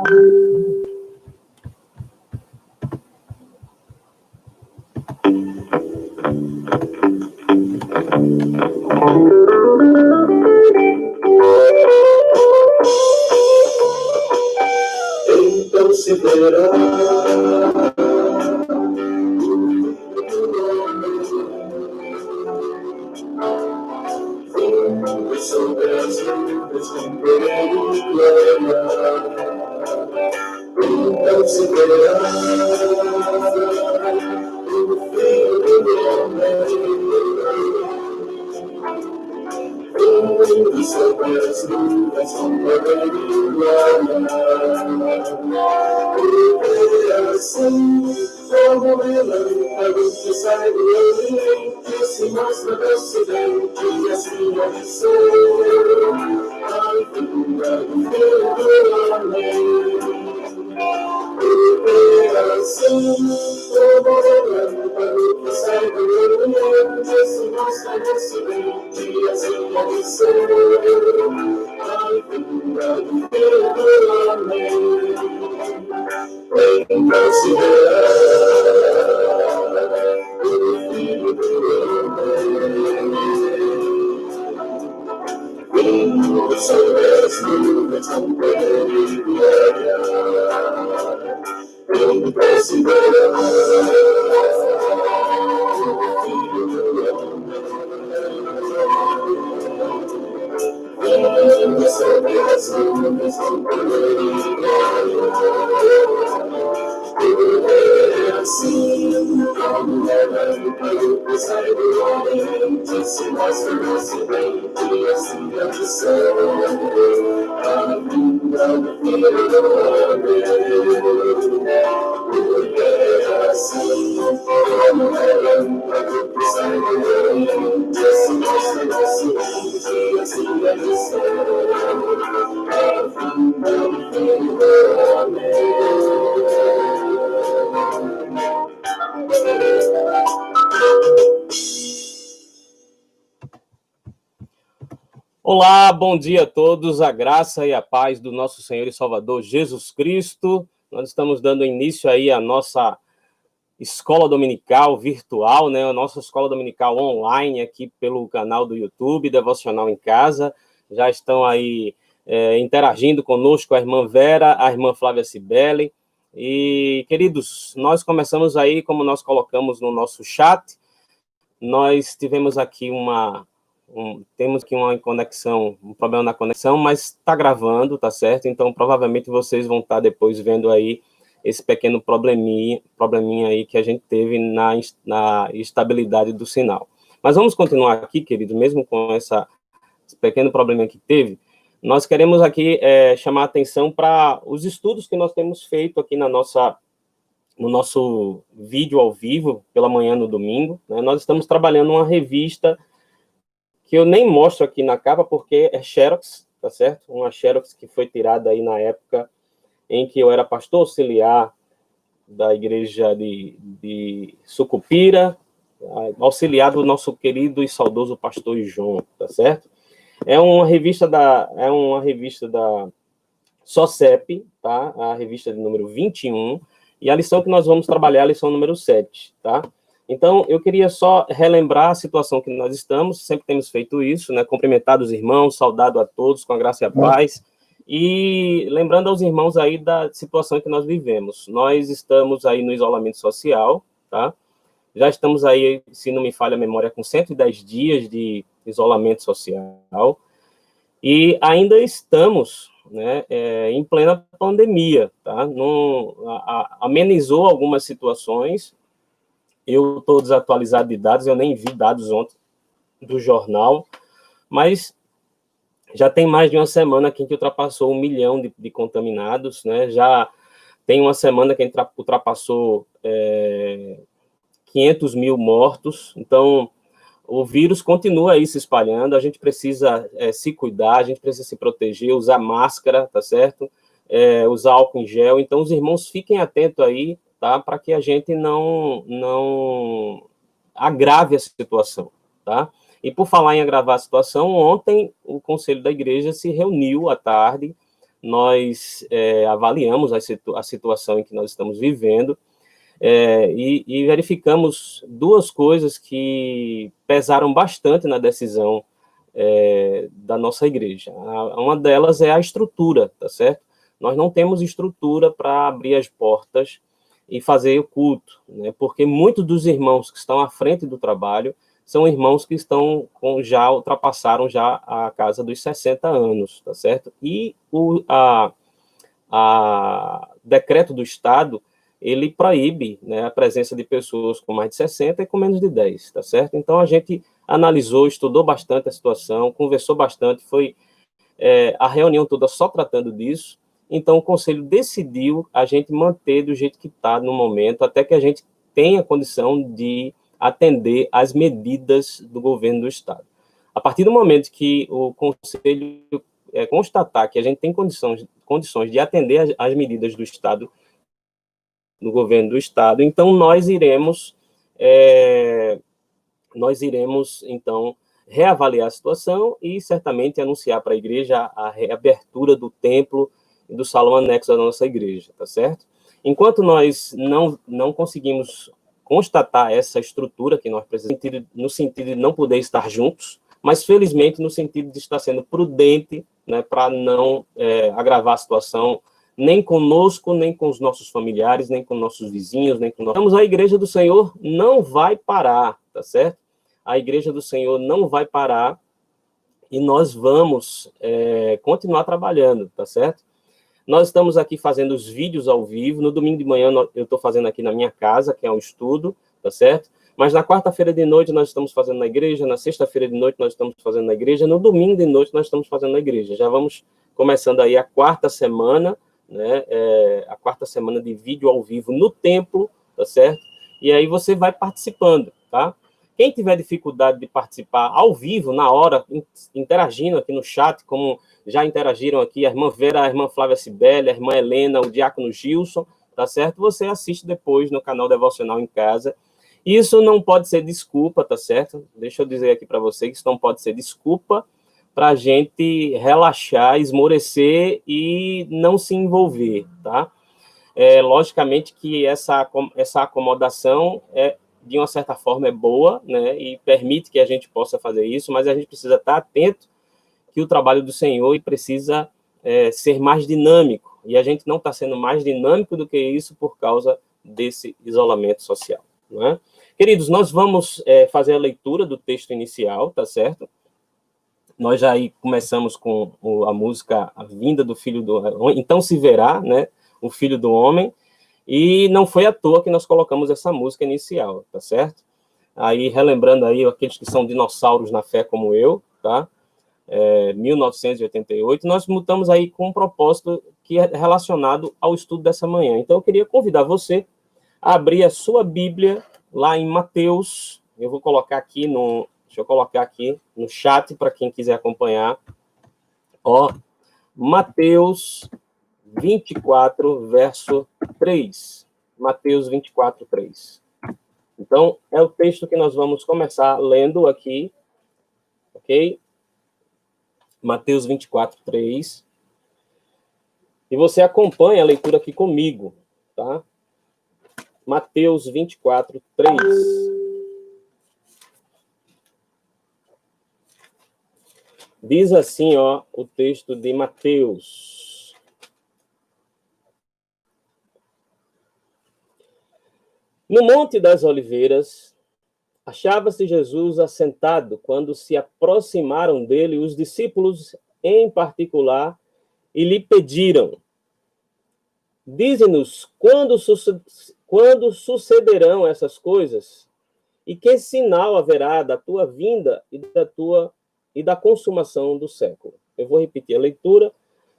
Então se verá como sobre as nuvens com poder e glória. Então se verá o Filho do Homem como sobre as nuvens com poder e glória. Como relâmpago que sai do Oriente, se mostra do Ocidente, e assim há de ser a vinda do Filho do Homem. Revelação, como relâmpago que sai do Oriente, se mostra do Ocidente, e assim há de ser a vinda do Filho do Homem. Então se verá o Filho do Homem vindo sobre as nuvens com poder e glória. Então se verá o Filho do Homem vindo sobre as nuvens com poder e glória. Assim como relâmpago que sai do Oriente, se mostra no Ocidente, e assim há de ser a vinda do Filho do Homem. Porque assim como relâmpago que sai do Oriente, se mostra no Ocidente, e assim há de ser a vinda do Filho do Homem. Olá, bom dia a todos, a graça e a paz do nosso Senhor e Salvador Jesus Cristo. Nós estamos dando início aí à nossa escola dominical virtual, né? A nossa escola dominical online aqui pelo canal do YouTube, Devocional em Casa. Já estão aí interagindo conosco a irmã Vera, a irmã Flávia Cibele. E, queridos, nós começamos aí, como nós colocamos no nosso chat, nós tivemos aqui temos aqui uma conexão, um problema na conexão, mas está gravando, tá certo? Então, provavelmente vocês vão estar depois vendo aí esse pequeno probleminha aí que a gente teve na estabilidade do sinal. Mas vamos continuar aqui, querido, mesmo com esse pequeno probleminha que teve. Nós queremos aqui chamar a atenção para os estudos que nós temos feito aqui no nosso vídeo ao vivo, pela manhã no domingo, né? Nós estamos trabalhando uma revista que eu nem mostro aqui na capa, porque é Xerox, tá certo? Uma Xerox que foi tirada aí na época em que eu era pastor auxiliar da igreja de Sucupira, auxiliar do nosso querido e saudoso pastor João, tá certo? É uma revista da SOCEP, tá? A revista de número 21, e a lição que nós vamos trabalhar é a lição número 7, tá? Então, eu queria só relembrar a situação que nós estamos, sempre temos feito isso, né? Cumprimentado os irmãos, saudado a todos com a graça e a paz, e lembrando aos irmãos aí da situação que nós vivemos. Nós estamos aí no isolamento social, tá? Já estamos aí, se não me falha a memória, com 110 dias de isolamento social, e ainda estamos, né, em plena pandemia, tá? Amenizou algumas situações. Eu estou desatualizado de dados, eu nem vi dados ontem do jornal, mas já tem mais de uma semana que a gente ultrapassou 1 milhão de contaminados, né? Já tem uma semana que a gente ultrapassou 500 mil mortos. Então, o vírus continua aí se espalhando, a gente precisa se cuidar, a gente precisa se proteger, usar máscara, tá certo? Usar álcool em gel. Então, os irmãos fiquem atentos aí, tá? Para que a gente não agrave a situação, tá? E por falar em agravar a situação, ontem o Conselho da Igreja se reuniu à tarde nós avaliamos a situação em que nós estamos vivendo e verificamos duas coisas que pesaram bastante na decisão da nossa igreja. Uma delas é a estrutura, tá certo? Nós não temos estrutura para abrir as portas e fazer o culto, né? Porque muitos dos irmãos que estão à frente do trabalho são irmãos que já ultrapassaram já a casa dos 60 anos, tá certo? E o decreto do Estado, ele proíbe, né, a presença de pessoas com mais de 60 e com menos de 10, tá certo? Então, a gente analisou, estudou bastante a situação, conversou bastante, foi a reunião toda só tratando disso. Então, o Conselho decidiu a gente manter do jeito que está no momento, até que a gente tenha condição de atender às medidas do governo do Estado. A partir do momento que o Conselho constatar que a gente tem condições de atender às medidas do Estado, do governo do Estado, então nós iremos, então, reavaliar a situação e certamente anunciar para a igreja a reabertura do templo e do salão anexo da nossa igreja, tá certo? Enquanto nós não conseguimos constatar essa estrutura que nós precisamos, no sentido de não poder estar juntos, mas felizmente no sentido de estar sendo prudente, né, para não agravar a situação, nem conosco, nem com os nossos familiares, nem com nossos vizinhos, nem com nós. Então, a igreja do Senhor não vai parar, tá certo? A igreja do Senhor não vai parar e nós vamos continuar trabalhando, tá certo? Nós estamos aqui fazendo os vídeos ao vivo. No domingo de manhã eu estou fazendo aqui na minha casa, que é um estudo, tá certo? Mas na quarta-feira de noite nós estamos fazendo na igreja, na sexta-feira de noite nós estamos fazendo na igreja, no domingo de noite nós estamos fazendo na igreja. Já vamos começando aí a quarta semana, né? A quarta semana de vídeo ao vivo no templo, tá certo? E aí você vai participando, tá? Quem tiver dificuldade de participar ao vivo, na hora, interagindo aqui no chat, como já interagiram aqui a irmã Vera, a irmã Flávia Cibele, a irmã Helena, o diácono Gilson, tá certo? Você assiste depois no canal Devocional em Casa. Isso não pode ser desculpa, tá certo? Deixa eu dizer aqui para você que isso não pode ser desculpa para a gente relaxar, esmorecer e não se envolver, tá? Logicamente que essa acomodação de uma certa forma, é boa, né, e permite que a gente possa fazer isso, mas a gente precisa estar atento que o trabalho do Senhor precisa ser mais dinâmico, e a gente não está sendo mais dinâmico do que isso por causa desse isolamento social, não é? Queridos, nós vamos fazer a leitura do texto inicial, tá certo? Nós já aí começamos com a música A Vinda do Filho do Homem, então se verá, né, o Filho do Homem. E não foi à toa que nós colocamos essa música inicial, tá certo? Aí, relembrando aí aqueles que são dinossauros na fé como eu, tá? 1988, nós mutamos aí com um propósito que é relacionado ao estudo dessa manhã. Então, eu queria convidar você a abrir a sua Bíblia lá em Mateus. Eu vou colocar aqui deixa eu colocar aqui no chat para quem quiser acompanhar. Ó, Mateus 24, verso 3. Mateus 24, 3. Então, é o texto que nós vamos começar lendo aqui, ok? Mateus 24, 3. E você acompanha a leitura aqui comigo, tá? Mateus 24, 3. Diz assim, ó, o texto de Mateus. No Monte das Oliveiras, achava-se Jesus assentado quando se aproximaram dele os discípulos em particular e lhe pediram: dize-nos quando sucederão essas coisas e que sinal haverá da tua vinda e da consumação do século. Eu vou repetir a leitura.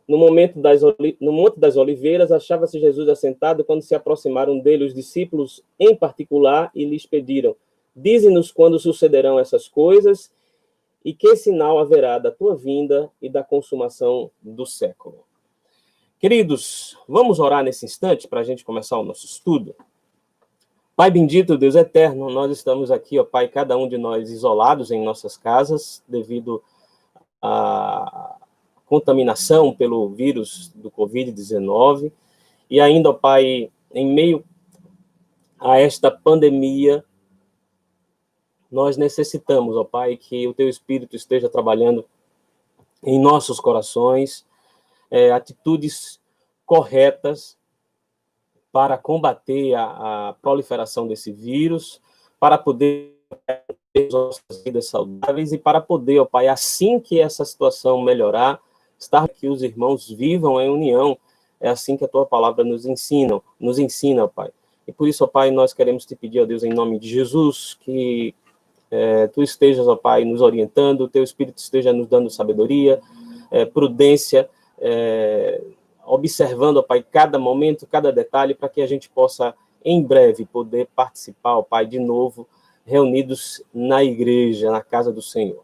No Monte das Oliveiras, achava-se Jesus assentado quando se aproximaram dele os discípulos em particular e lhes pediram: dize-nos quando sucederão essas coisas e que sinal haverá da tua vinda e da consumação do século. Queridos, vamos orar nesse instante para a gente começar o nosso estudo. Pai bendito, Deus eterno, nós estamos aqui, ó Pai, cada um de nós isolados em nossas casas devido contaminação pelo vírus do Covid-19. E ainda, ó Pai, em meio a esta pandemia, nós necessitamos, ó Pai, que o Teu Espírito esteja trabalhando em nossos corações, atitudes corretas para combater a proliferação desse vírus, para poder ter nossas vidas saudáveis e para poder, ó Pai, assim que essa situação melhorar, estar que os irmãos vivam em união. É assim que a Tua palavra nos ensina, ó Pai. E por isso, ó Pai, nós queremos te pedir, ó Deus, em nome de Jesus, que Tu estejas, ó Pai, nos orientando, o Teu Espírito esteja nos dando sabedoria, prudência, observando, ó Pai, cada momento, cada detalhe, para que a gente possa, em breve, poder participar, ó Pai, de novo, reunidos na igreja, na casa do Senhor.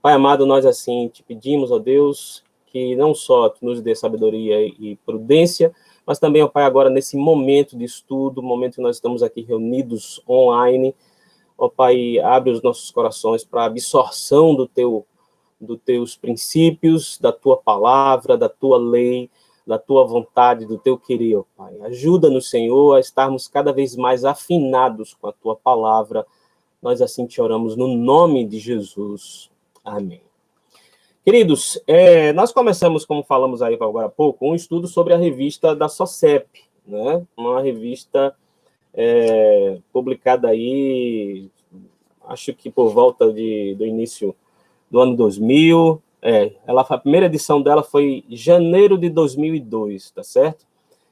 Pai amado, nós assim te pedimos, ó Deus, que não só Tu nos dê sabedoria e prudência, mas também, ó Pai, agora nesse momento de estudo, momento que nós estamos aqui reunidos online, ó Pai, abre os nossos corações para a absorção dos Teus princípios, da Tua palavra, da Tua lei, da Tua vontade, do Teu querer, ó Pai. Ajuda-nos, Senhor, a estarmos cada vez mais afinados com a Tua palavra. Nós assim te oramos no nome de Jesus. Amém. Queridos, nós começamos, como falamos aí agora há pouco, um estudo sobre a revista da SOCEP, né? Uma revista publicada aí, acho que por volta do início do ano 2000. A primeira edição dela foi em janeiro de 2002, tá certo?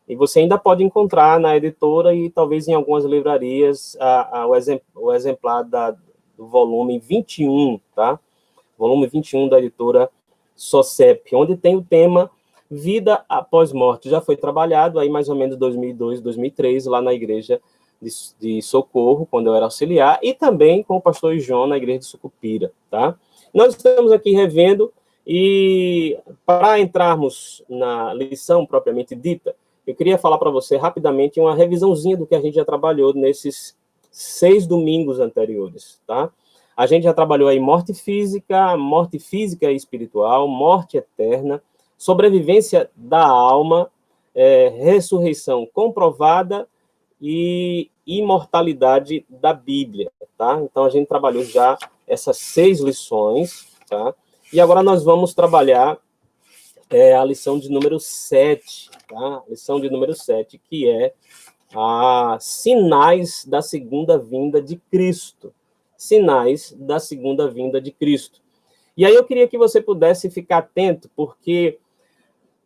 E você ainda pode encontrar na editora e talvez em algumas livrarias o exemplar do volume 21, tá? Volume 21 da editora SOCEP, onde tem o tema Vida após Morte. Já foi trabalhado aí mais ou menos 2002, 2003, lá na igreja de Socorro, quando eu era auxiliar, e também com o pastor João na igreja de Sucupira, tá? Nós estamos aqui revendo, e para entrarmos na lição propriamente dita, eu queria falar para você rapidamente uma revisãozinha do que a gente já trabalhou nesses 6 domingos anteriores, tá? A gente já trabalhou aí morte física e espiritual, morte eterna, sobrevivência da alma, ressurreição comprovada e imortalidade da Bíblia, tá? Então, a gente trabalhou já essas 6 lições, tá? E agora nós vamos trabalhar a lição de número 7, tá? Lição de número 7, que é sinais da segunda vinda de Cristo. Sinais da segunda vinda de Cristo. E aí eu queria que você pudesse ficar atento, porque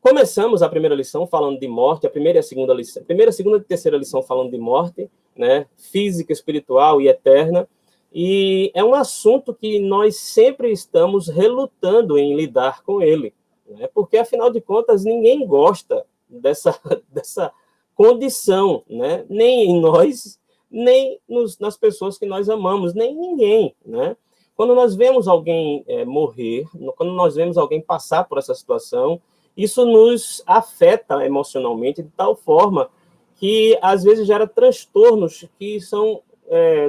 começamos a primeira lição falando de morte, a primeira, segunda e terceira lição falando de morte, né, física, espiritual e eterna, e é um assunto que nós sempre estamos relutando em lidar com ele, né, porque, afinal de contas, ninguém gosta dessa condição, né, nem em nós, nem nas pessoas que nós amamos, nem ninguém, né? Quando nós vemos alguém morrer, quando nós vemos alguém passar por essa situação, isso nos afeta emocionalmente de tal forma que, às vezes, gera transtornos que são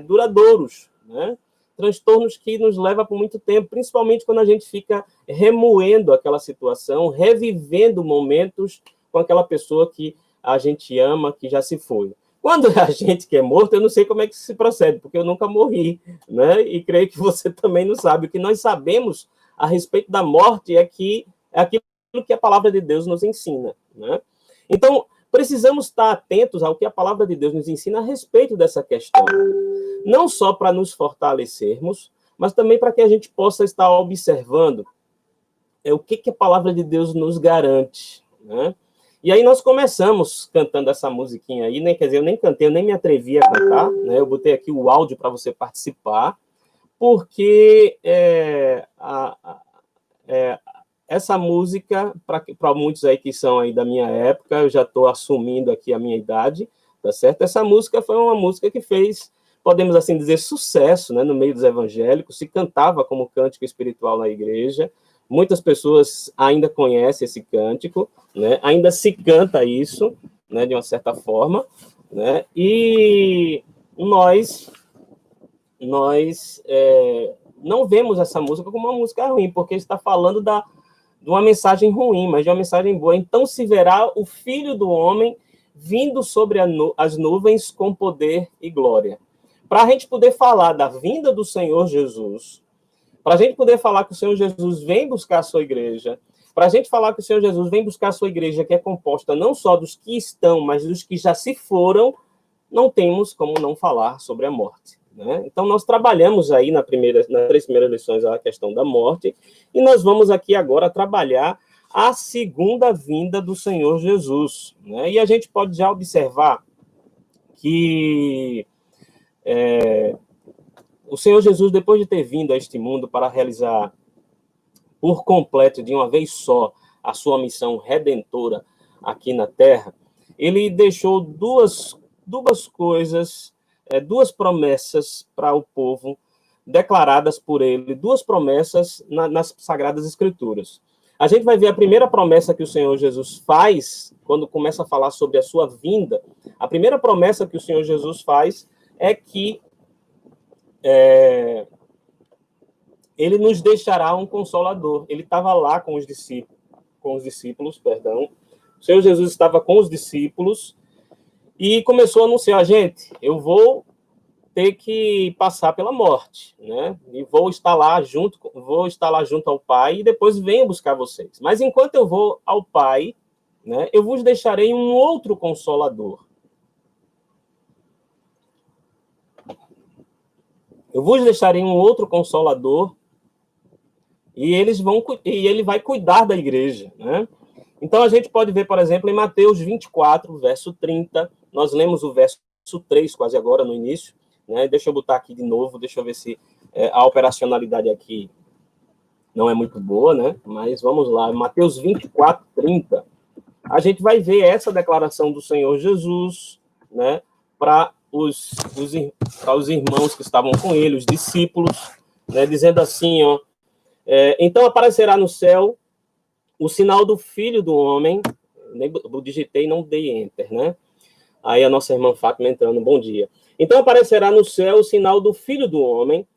duradouros, né? Transtornos que nos levam por muito tempo, principalmente quando a gente fica remoendo aquela situação, revivendo momentos com aquela pessoa que a gente ama, que já se foi. Quando a gente que é morto, eu não sei como é que se procede, porque eu nunca morri, né? E creio que você também não sabe. O que nós sabemos a respeito da morte é aquilo que a palavra de Deus nos ensina, né? Então, precisamos estar atentos ao que a palavra de Deus nos ensina a respeito dessa questão. Não só para nos fortalecermos, mas também para que a gente possa estar observando o que a palavra de Deus nos garante, né? E aí nós começamos cantando essa musiquinha aí, né? Quer dizer, eu nem cantei, eu nem me atrevi a cantar, né? Eu botei aqui o áudio para você participar, porque essa música, para muitos aí que são aí da minha época, eu já estou assumindo aqui a minha idade, tá certo? Essa música foi uma música que fez, podemos assim dizer, sucesso, né, no meio dos evangélicos, se cantava como cântico espiritual na igreja. Muitas pessoas ainda conhecem esse cântico, né? Ainda se canta isso, né, de uma certa forma, né? E nós não vemos essa música como uma música ruim, porque está falando de uma mensagem ruim, mas de uma mensagem boa. Então se verá o Filho do Homem vindo sobre as nuvens com poder e glória. Para a gente poder falar da vinda do Senhor Jesus, para a gente poder falar que o Senhor Jesus vem buscar a sua igreja, para a gente falar que o Senhor Jesus vem buscar a sua igreja, que é composta não só dos que estão, mas dos que já se foram, não temos como não falar sobre a morte. Né? Então, nós trabalhamos aí nas 3 primeiras lições a questão da morte, e nós vamos aqui agora trabalhar a segunda vinda do Senhor Jesus. Né? E a gente pode já observar que o Senhor Jesus, depois de ter vindo a este mundo para realizar por completo, de uma vez só, a sua missão redentora aqui na Terra, ele deixou duas coisas, duas promessas para o povo, declaradas por ele, duas promessas nas Sagradas Escrituras. A gente vai ver a primeira promessa que o Senhor Jesus faz, quando começa a falar sobre a sua vinda. A primeira promessa que o Senhor Jesus faz é que ele nos deixará um consolador. Ele estava lá com os discípulos. O Senhor Jesus estava com os discípulos e começou a anunciar: gente, eu vou ter que passar pela morte, né? E vou estar lá junto ao Pai e depois venho buscar vocês. Mas enquanto eu vou ao Pai, né, eu vos deixarei um outro consolador. Eu vos deixarei um outro consolador e ele vai cuidar da igreja, né? Então, a gente pode ver, por exemplo, em Mateus 24, verso 30, nós lemos o verso 3 quase agora, no início, né? Deixa eu botar aqui de novo, deixa eu ver se a operacionalidade aqui não é muito boa, né? Mas vamos lá, Mateus 24, 30, a gente vai ver essa declaração do Senhor Jesus, né? Para os irmãos que estavam com ele, os discípulos, né? Dizendo assim, ó, então aparecerá no céu o sinal do Filho do Homem. Eu digitei, não dei enter, né? Aí a nossa irmã Fátima entrando, bom dia. Então aparecerá no céu o sinal do Filho do Homem,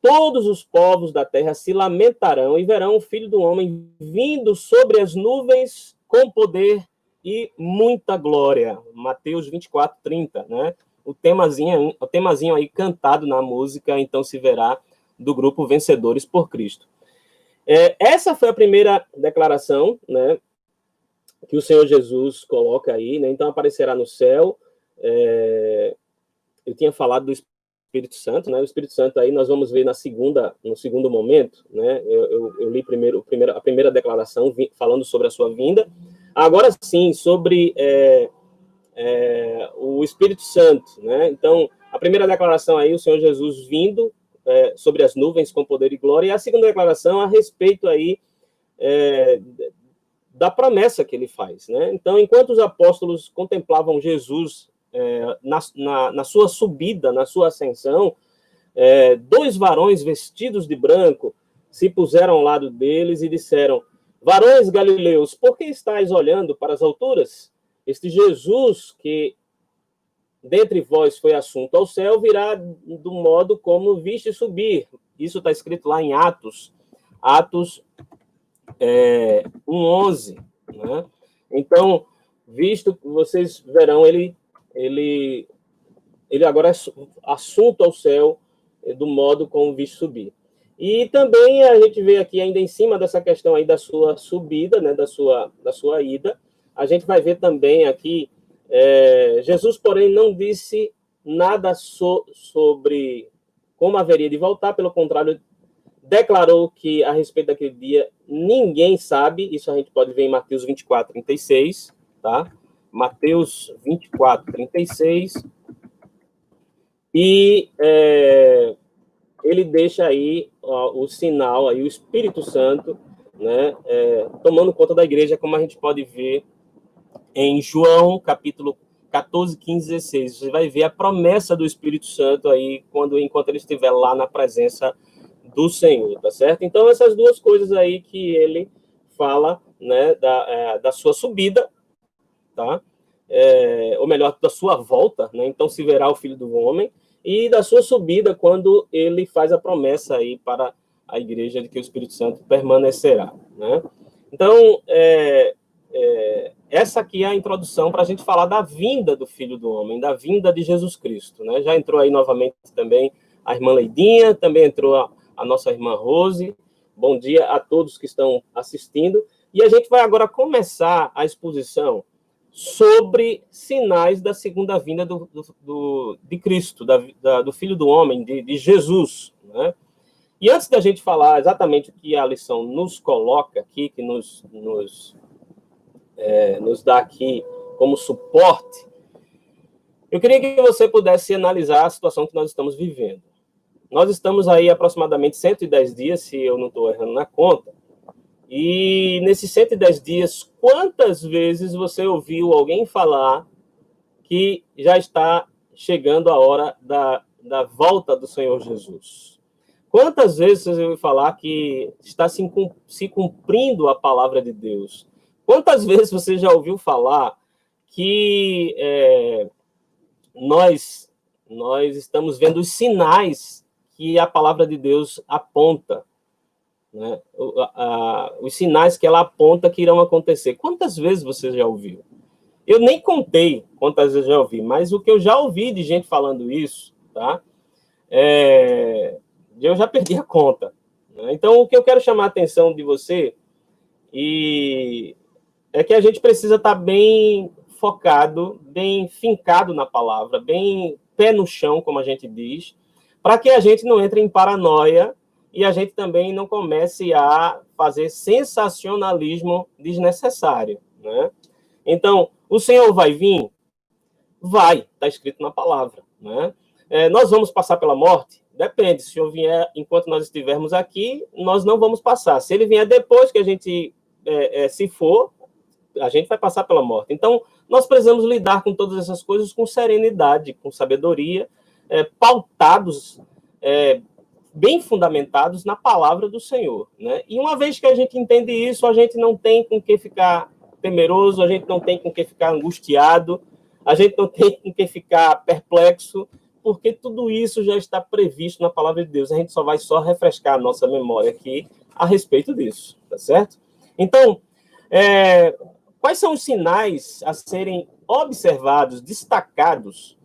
todos os povos da terra se lamentarão e verão o Filho do Homem vindo sobre as nuvens com poder e muita glória. Mateus 24, 30, né? O temazinho aí cantado na música, então se verá, do grupo Vencedores por Cristo. Essa foi a primeira declaração, né, que o Senhor Jesus coloca aí, né? Então aparecerá no céu. Eu tinha falado do Espírito Santo, né? O Espírito Santo aí nós vamos ver no segundo momento, né? Eu li a primeira declaração falando sobre a sua vinda. Agora sim, sobre o Espírito Santo, né? Então, a primeira declaração aí, o Senhor Jesus vindo sobre as nuvens com poder e glória, e a segunda declaração a respeito aí da promessa que ele faz, né? Então, enquanto os apóstolos contemplavam Jesus na sua subida, na sua ascensão, 2 varões vestidos de branco se puseram ao lado deles e disseram: varões galileus, por que estáis olhando para as alturas? Este Jesus que dentre vós foi assunto ao céu, virá do modo como viste subir. Isso está escrito lá em Atos 1:11, né? Então, visto que vocês verão, ele agora é assunto ao céu, do modo como viste subir. E também a gente vê aqui, ainda em cima dessa questão aí da sua subida, né, da sua ida, a gente vai ver também aqui, Jesus, porém, não disse nada sobre como haveria de voltar, pelo contrário, declarou que a respeito daquele dia ninguém sabe. Isso a gente pode ver em Mateus 24, 36, tá? Mateus 24, 36. E ele deixa aí o sinal, aí, o Espírito Santo, né, tomando conta da igreja, como a gente pode ver em João, capítulo 14, 15, 16. Você vai ver a promessa do Espírito Santo aí, enquanto ele estiver lá na presença do Senhor, tá certo? Então, essas duas coisas aí que ele fala, né, da sua subida, tá? Ou melhor, da sua volta, né? Então, se verá o Filho do Homem, e da sua subida, quando ele faz a promessa aí para a igreja de que o Espírito Santo permanecerá, né? Então, essa aqui é a introdução para a gente falar da vinda do Filho do Homem, da vinda de Jesus Cristo, né? Já entrou aí novamente também a irmã Leidinha, também entrou a nossa irmã Rose. Bom dia a todos que estão assistindo. E a gente vai agora começar a exposição sobre sinais da segunda vinda de Cristo, do Filho do Homem, de Jesus, né? E antes da gente falar exatamente o que a lição nos coloca aqui, que nos dá aqui como suporte, eu queria que você pudesse analisar a situação que nós estamos vivendo. Nós estamos aí aproximadamente 110 dias, se eu não estou errando na conta, e nesses 110 dias, quantas vezes você ouviu alguém falar que já está chegando a hora da volta do Senhor Jesus? Quantas vezes você ouviu falar que está se cumprindo a palavra de Deus? Quantas vezes você já ouviu falar que nós estamos vendo os sinais que a palavra de Deus aponta, né? Os sinais que ela aponta que irão acontecer? Quantas vezes você já ouviu? Eu nem contei quantas vezes eu já ouvi, mas o que eu já ouvi de gente falando isso, tá? Eu já perdi a conta, né? Então, o que eu quero chamar a atenção de você é que a gente precisa estar bem focado, bem fincado na palavra, bem pé no chão, como a gente diz, para que a gente não entre em paranoia e a gente também não comece a fazer sensacionalismo desnecessário, né? Então, o Senhor vai vir? Vai, está escrito na palavra, né? Nós vamos passar pela morte? Depende, se o Senhor vier enquanto nós estivermos aqui, nós não vamos passar. Se ele vier depois que a gente se for, a gente vai passar pela morte. Então, nós precisamos lidar com todas essas coisas com serenidade, com sabedoria, pautados, bem fundamentados na palavra do Senhor, né? E uma vez que a gente entende isso, a gente não tem com que ficar temeroso, a gente não tem com que ficar angustiado, a gente não tem com que ficar perplexo, porque tudo isso já está previsto na palavra de Deus. A gente só vai refrescar a nossa memória aqui a respeito disso, tá certo? Então, quais são os sinais a serem observados, destacados,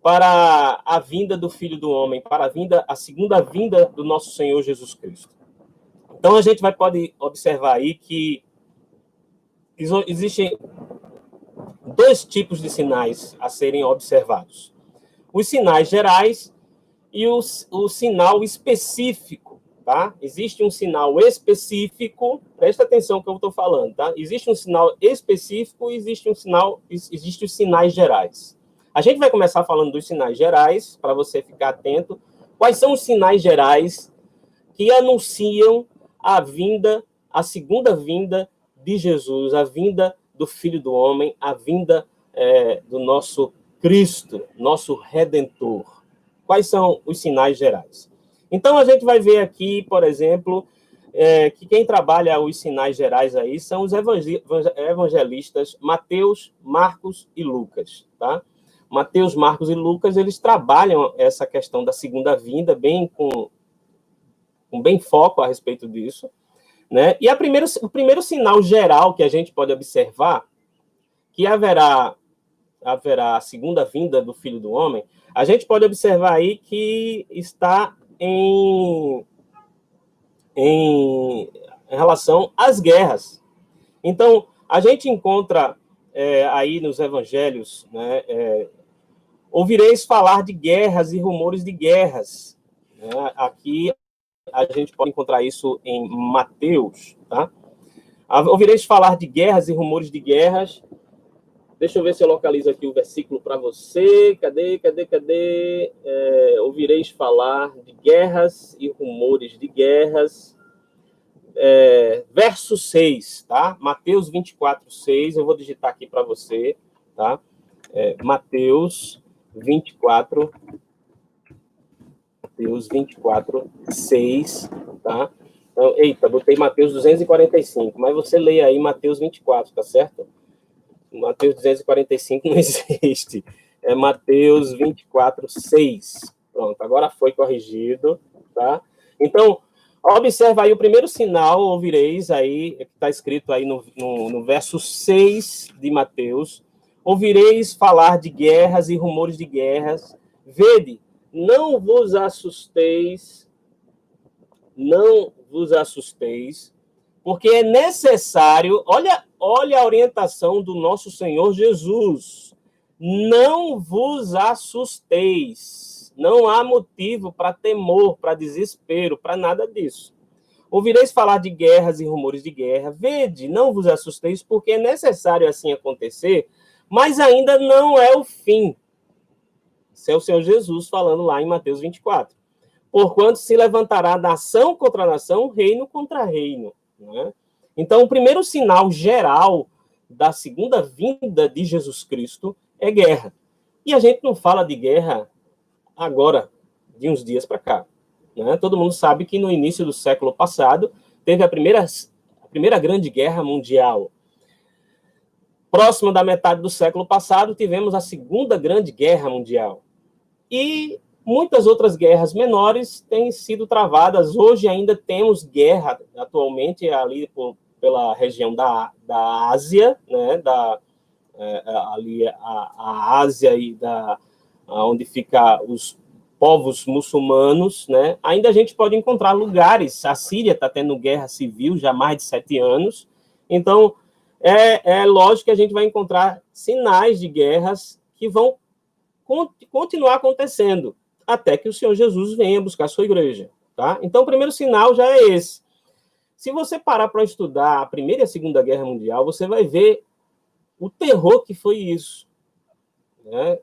para a vinda do Filho do Homem, para a segunda vinda do nosso Senhor Jesus Cristo? Então, a gente pode observar aí que existem dois tipos de sinais a serem observados. Os sinais gerais e o sinal específico, tá? Existe um sinal específico, presta atenção no que eu estou falando, tá? Existe um sinal específico e existem os sinais gerais. A gente vai começar falando dos sinais gerais, para você ficar atento. Quais são os sinais gerais que anunciam a segunda vinda de Jesus, a vinda do Filho do Homem, a vinda do nosso Cristo, nosso Redentor? Quais são os sinais gerais? Então, a gente vai ver aqui, por exemplo, que quem trabalha os sinais gerais aí são os evangelistas Mateus, Marcos e Lucas, tá? Mateus, Marcos e Lucas, eles trabalham essa questão da segunda vinda com bem foco a respeito disso, né? E o primeiro sinal geral que a gente pode observar, que haverá a segunda vinda do Filho do Homem, a gente pode observar aí que está em relação às guerras. Então, a gente encontra aí nos evangelhos, né, ouvireis falar de guerras e rumores de guerras, né? Aqui a gente pode encontrar isso em Mateus, tá? Ouvireis falar de guerras e rumores de guerras. Deixa eu ver se eu localizo aqui o versículo para você. Cadê? Ouvireis falar de guerras e rumores de guerras. Verso 6, tá? Mateus 24, 6. Eu vou digitar aqui para você, tá? Mateus 24, 6, tá? Então, botei Mateus 245, mas você leia aí Mateus 24, tá certo? Mateus 245 não existe. É Mateus 24, 6. Pronto, agora foi corrigido, tá? Então, Observa aí o primeiro sinal, ouvireis aí, que está escrito aí no verso 6 de Mateus, ouvireis falar de guerras e rumores de guerras. Vede, não vos assusteis, não vos assusteis, porque é necessário, olha a orientação do nosso Senhor Jesus, não vos assusteis, não há motivo para temor, para desespero, para nada disso. Ouvireis falar de guerras e rumores de guerra, vede, não vos assusteis, porque é necessário assim acontecer, mas ainda não é o fim. Isso é o Senhor Jesus falando lá em Mateus 24. Porquanto se levantará nação contra nação, reino contra reino. Né? Então, o primeiro sinal geral da segunda vinda de Jesus Cristo é guerra. E a gente não fala de guerra agora, de uns dias para cá. Né? Todo mundo sabe que no início do século passado teve a primeira grande guerra mundial. Próximo da metade do século passado, tivemos a segunda grande guerra mundial. E muitas outras guerras menores têm sido travadas. Hoje ainda temos guerra, atualmente, ali pela região da Ásia, né? Ali a Ásia e onde fica os povos muçulmanos, né? Ainda a gente pode encontrar lugares. A Síria está tendo guerra civil já há mais de 7 anos. Então, é lógico que a gente vai encontrar sinais de guerras que vão continuar acontecendo até que o Senhor Jesus venha buscar a sua igreja. Tá? Então, o primeiro sinal já é esse. Se você parar para estudar a Primeira e a Segunda Guerra Mundial, você vai ver o terror que foi isso. Né?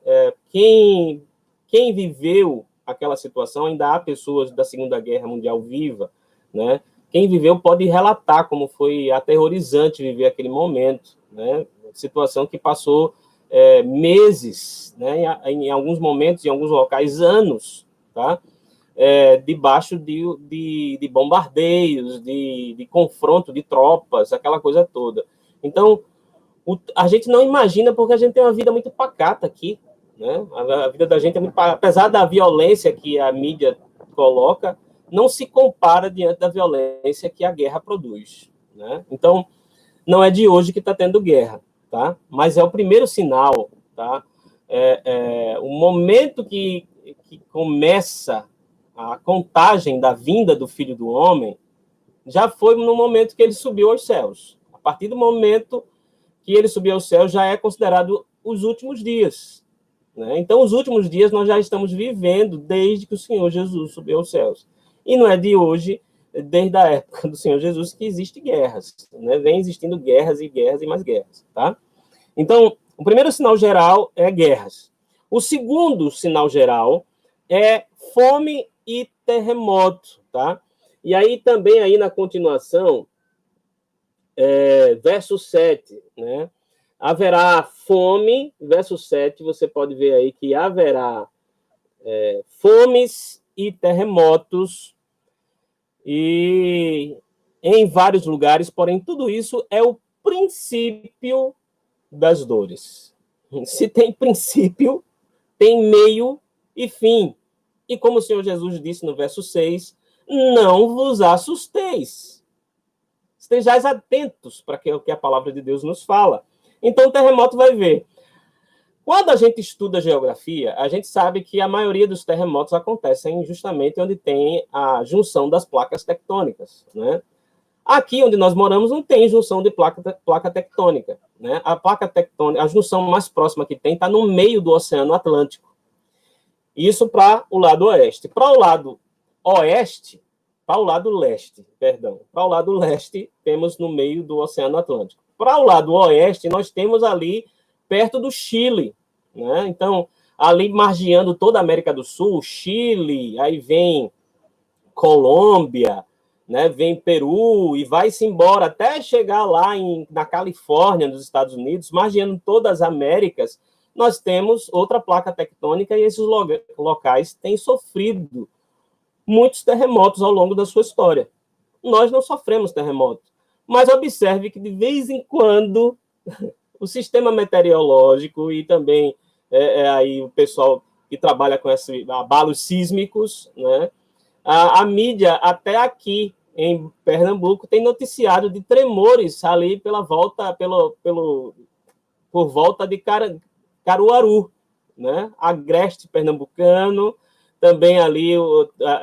Quem viveu aquela situação, ainda há pessoas da Segunda Guerra Mundial viva, né? Quem viveu pode relatar como foi aterrorizante viver aquele momento, né? Situação que passou meses, né? Em alguns momentos, em alguns locais, anos, tá? Debaixo de bombardeios, de confronto de tropas, aquela coisa toda. Então, a gente não imagina porque a gente tem uma vida muito pacata aqui, né? A vida da gente é muito pacata. Apesar da violência que a mídia coloca, não se compara diante da violência que a guerra produz, né? Então, não é de hoje que está tendo guerra, tá? Mas é o primeiro sinal, tá? O momento que começa a contagem da vinda do Filho do Homem já foi no momento que ele subiu aos céus. A partir do momento que ele subiu aos céus, já é considerado os últimos dias. Né? Então, os últimos dias nós já estamos vivendo desde que o Senhor Jesus subiu aos céus. E não é de hoje, desde a época do Senhor Jesus, que existem guerras. Né? Vem existindo guerras e guerras e mais guerras. Tá? Então, o primeiro sinal geral é guerras. O segundo sinal geral é fome e terremoto. Tá? E aí também, aí na continuação, verso 7, né? Haverá fome, verso 7, você pode ver aí que haverá fomes e terremotos e em vários lugares, porém tudo isso é o princípio das dores. Se tem princípio, tem meio e fim. E como o Senhor Jesus disse no verso 6, não vos assusteis. Estejais atentos para o que a palavra de Deus nos fala. Então, o terremoto vai ver. Quando a gente estuda geografia, a gente sabe que a maioria dos terremotos acontecem justamente onde tem a junção das placas tectônicas. Né? Aqui onde nós moramos não tem junção de placa tectônica. Né? A placa tectônica, a junção mais próxima que tem está no meio do Oceano Atlântico. Isso para o lado oeste. Para o lado oeste, para o lado leste, perdão. Para o lado leste, temos no meio do Oceano Atlântico. Para o lado oeste, nós temos ali perto do Chile. Né? Então, ali margeando toda a América do Sul, Chile, aí vem Colômbia, né? Vem Peru e vai-se embora até chegar lá na Califórnia, nos Estados Unidos, margeando todas as Américas, nós temos outra placa tectônica e esses locais têm sofrido muitos terremotos ao longo da sua história. Nós não sofremos terremoto, mas observe que de vez em quando o sistema meteorológico e também aí o pessoal que trabalha com esses abalos sísmicos, né, A mídia, até aqui em Pernambuco, tem noticiado de tremores ali por volta de Caruaru, né? Agreste pernambucano, também ali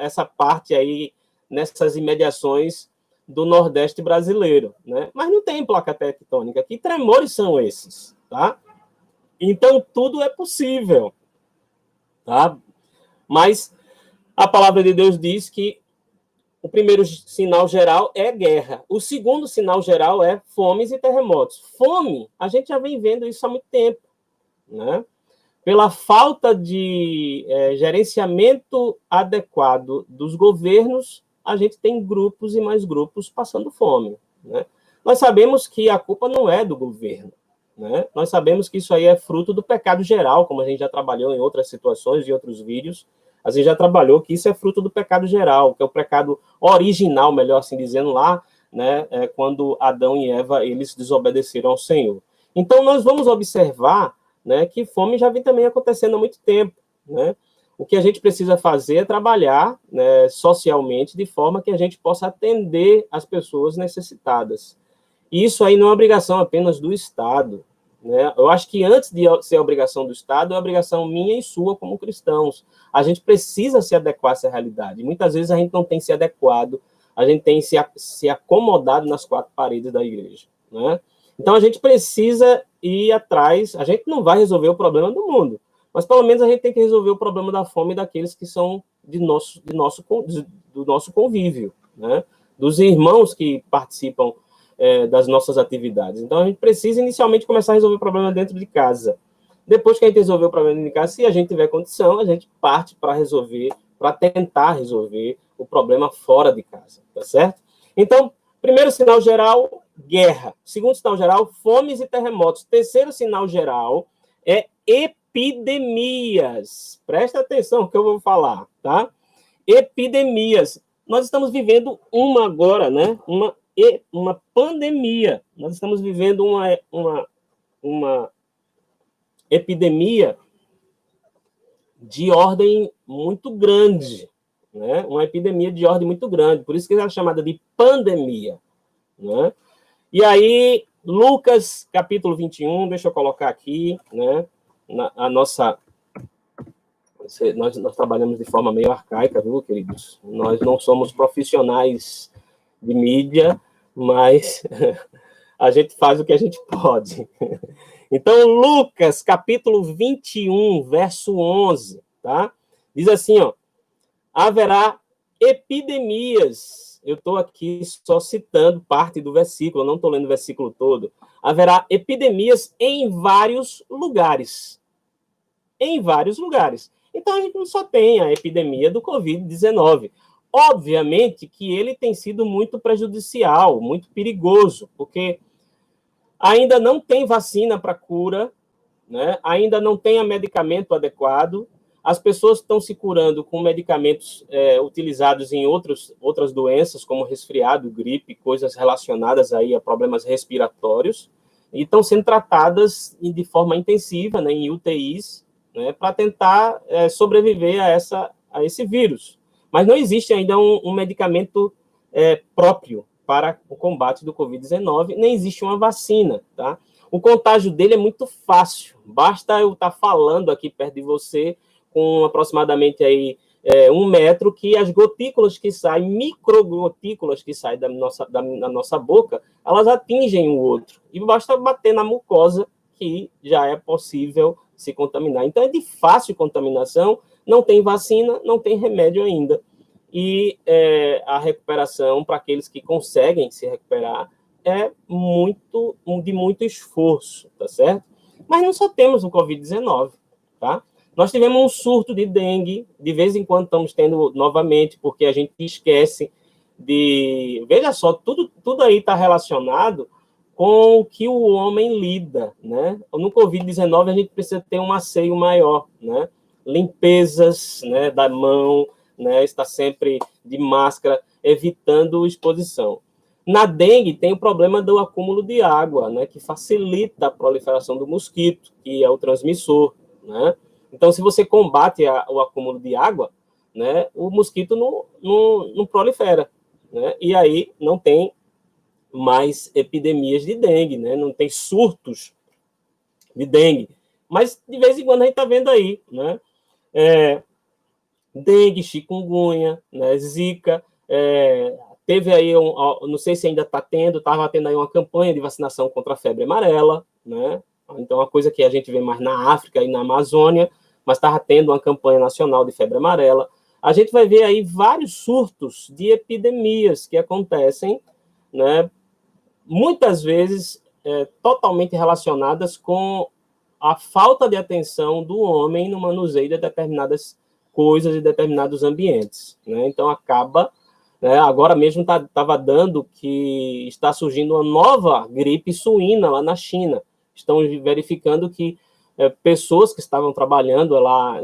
essa parte aí, nessas imediações do Nordeste brasileiro, né? Mas não tem placa tectônica. Que tremores são esses, tá? Então, tudo é possível, tá? Mas a palavra de Deus diz que o primeiro sinal geral é guerra. O segundo sinal geral é fomes e terremotos. Fome, a gente já vem vendo isso há muito tempo, né? Pela falta de gerenciamento adequado dos governos, a gente tem grupos e mais grupos passando fome, né? Nós sabemos que a culpa não é do governo, né? Nós sabemos que isso aí é fruto do pecado geral, como a gente já trabalhou em outras situações e outros vídeos. A gente já trabalhou que isso é fruto do pecado geral, que é o pecado original, melhor assim dizendo, lá, né, quando Adão e Eva eles desobedeceram ao Senhor. Então, nós vamos observar, né, que fome já vem também acontecendo há muito tempo, né? O que a gente precisa fazer é trabalhar, né, socialmente, de forma que a gente possa atender as pessoas necessitadas. E isso aí não é obrigação apenas do Estado, né? Eu acho que antes de ser obrigação do Estado, é obrigação minha e sua como cristãos. A gente precisa se adequar a essa realidade. Muitas vezes a gente não tem se adequado, a gente tem se acomodado nas quatro paredes da igreja, né? Então a gente precisa ir atrás. A gente não vai resolver o problema do mundo, mas pelo menos a gente tem que resolver o problema da fome daqueles que são do nosso convívio, né? Dos irmãos que participam das nossas atividades. Então, a gente precisa inicialmente começar a resolver o problema dentro de casa. Depois que a gente resolver o problema dentro de casa, se a gente tiver condição, a gente parte para resolver, para tentar resolver o problema fora de casa, tá certo? Então, primeiro sinal geral, guerra. Segundo sinal geral, fomes e terremotos. Terceiro sinal geral é epidemias. Presta atenção no que eu vou falar, tá? Epidemias. Nós estamos vivendo uma agora, né? Uma pandemia. Nós estamos vivendo uma epidemia de ordem muito grande, né? Uma epidemia de ordem muito grande, por isso que é chamada de pandemia, né? E aí, Lucas, capítulo 21, deixa eu colocar aqui, né? Nós trabalhamos de forma meio arcaica, viu, queridos? Nós não somos profissionais de mídia, mas a gente faz o que a gente pode. Então, Lucas, capítulo 21, verso 11, tá? Diz assim, ó, haverá epidemias. Eu estou aqui só citando parte do versículo, eu não estou lendo o versículo todo. Haverá epidemias em vários lugares. Em vários lugares. Então, a gente não só tem a epidemia do Covid-19. Obviamente que ele tem sido muito prejudicial, muito perigoso, porque ainda não tem vacina para cura, né? Ainda não tem medicamento adequado, as pessoas estão se curando com medicamentos utilizados em outras doenças, como resfriado, gripe, coisas relacionadas aí a problemas respiratórios, e estão sendo tratadas de forma intensiva, né, em UTIs, né, para tentar sobreviver a esse vírus. Mas não existe ainda um medicamento próprio para o combate do Covid-19, nem existe uma vacina, tá? O contágio dele é muito fácil, basta eu estar falando aqui perto de você, com aproximadamente aí 1 metro, que as gotículas que saem, microgotículas que saem da nossa boca, elas atingem o outro. E basta bater na mucosa que já é possível se contaminar. Então, é de fácil contaminação, não tem vacina, não tem remédio ainda. E a recuperação, para aqueles que conseguem se recuperar, é de muito esforço, tá certo? Mas não só temos o Covid-19, tá? Nós tivemos um surto de dengue, de vez em quando estamos tendo novamente, porque a gente esquece de... Veja só, tudo aí está relacionado com o que o homem lida, né? No Covid-19, a gente precisa ter um asseio maior, né? Limpezas, né, da mão, né? Está sempre de máscara, evitando exposição. Na dengue, tem o problema do acúmulo de água, né? Que facilita a proliferação do mosquito, que é o transmissor, né? Então, se você combate o acúmulo de água, né, o mosquito não prolifera, né? E aí não tem mais epidemias de dengue, né? Não tem surtos de dengue. Mas, de vez em quando, a gente está vendo aí, né? Dengue, chikungunya, né? Zika. Teve aí, não sei se ainda está tendo, estava tendo aí uma campanha de vacinação contra a febre amarela, né? Então, uma coisa que a gente vê mais na África e na Amazônia, mas estava tendo uma campanha nacional de febre amarela. A gente vai ver aí vários surtos de epidemias que acontecem, né? Muitas vezes totalmente relacionadas com a falta de atenção do homem no manuseio de determinadas coisas e determinados ambientes, né? Então, acaba... agora mesmo estava dando que está surgindo uma nova gripe suína lá na China. Estão verificando que pessoas que estavam trabalhando lá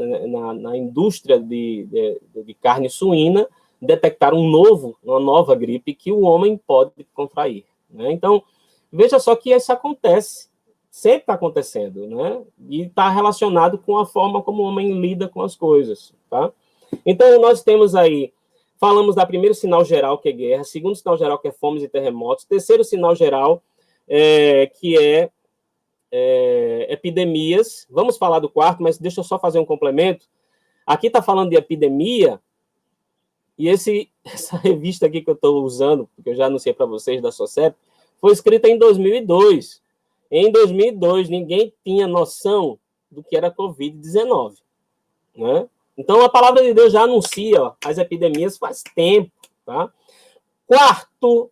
na indústria de carne suína detectaram uma nova gripe que o homem pode contrair, né? Então, veja só que isso acontece, sempre está acontecendo, né? E está relacionado com a forma como o homem lida com as coisas, tá? Então, nós temos aí, falamos da primeiro sinal geral, que é guerra, segundo sinal geral, que é fomes e terremotos, terceiro sinal geral, que é epidemias. Vamos falar do quarto, mas deixa eu só fazer um complemento. Aqui está falando de epidemia, e essa revista aqui que eu estou usando, porque eu já anunciei para vocês da SOCEP, foi escrita em 2002. Em 2002, ninguém tinha noção do que era Covid-19, né? Então, a palavra de Deus já anuncia as epidemias faz tempo, tá? Quarto